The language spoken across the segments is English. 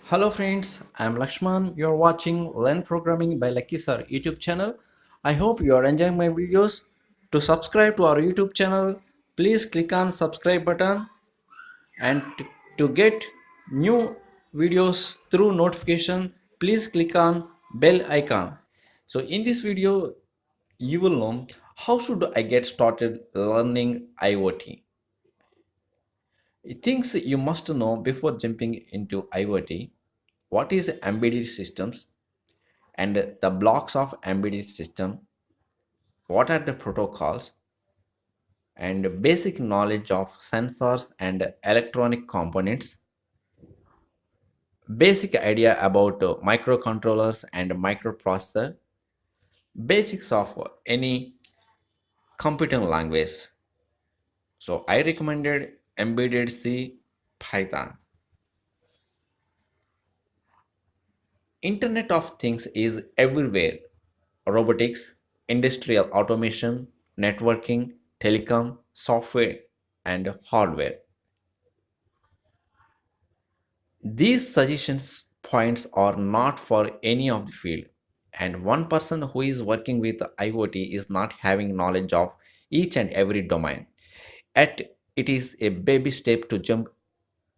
Hello friends, I am Lakshman. You are watching Learn Programming by Lucky Sir YouTube channel. I hope you are enjoying my videos. To subscribe to our YouTube channel, please click on subscribe button and to get new videos through notification, please click on bell icon. So in this video, you will know how should I get started learning IoT. Things you must know before jumping into IoT. What is embedded systems and the blocks of embedded system? What are the protocols and basic knowledge of sensors and electronic components? Basic idea about microcontrollers and microprocessor. Basics of any computing language. So I recommended embedded C, Python. Internet of Things is everywhere. Robotics, industrial automation, networking, telecom, software, and hardware. These suggestions points are not for any of the field, and one person who is working with IoT is not having knowledge of each and every domain. Yet it is a baby step to jump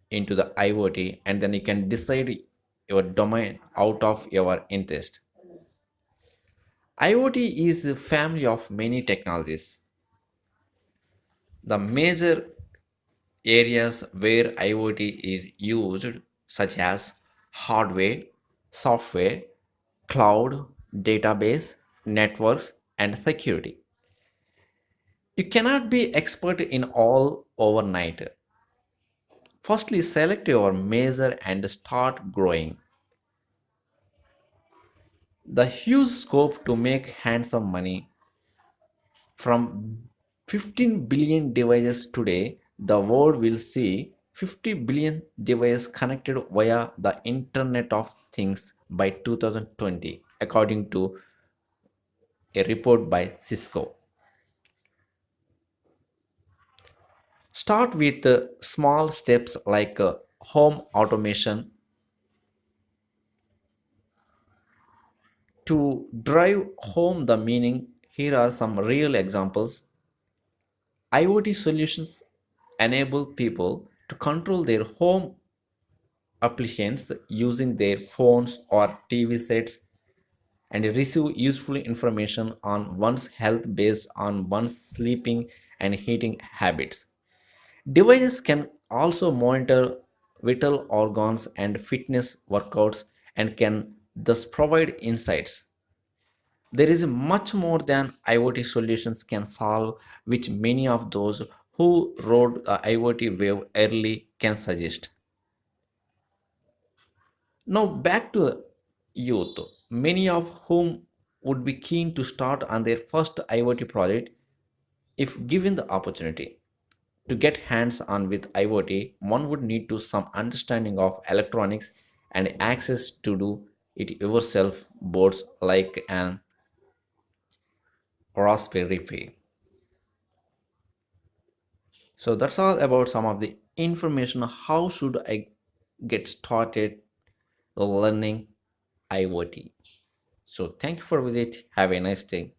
into the IoT, and then you can decide your domain out of your interest. IoT is a family of many technologies. The major areas where IoT is used, such as hardware, software, cloud, database, networks, and security. You cannot be expert in all overnight. Firstly, select your major and start growing. The huge scope to make handsome money from 15 billion devices today, the world will see 50 billion devices connected via the Internet of Things by 2020, according to a report by Cisco. Start with small steps like home automation to drive home the meaning. Here are some real examples. IoT solutions enable people to control their home applications using their phones or TV sets and receive useful information on one's health based on one's sleeping and eating habits. Devices can also monitor vital organs and fitness workouts and can thus provide insights. There is much more than IoT solutions can solve, which many of those who rode the IoT wave early can suggest. Now back to youth, many of whom would be keen to start on their first IoT project if given the opportunity. To get hands on with IoT, one would need to some understanding of electronics and access to do it yourself boards like an Raspberry Pi. So that's all about some of the information. How should I get started learning IoT? So thank you for visit. Have a nice day.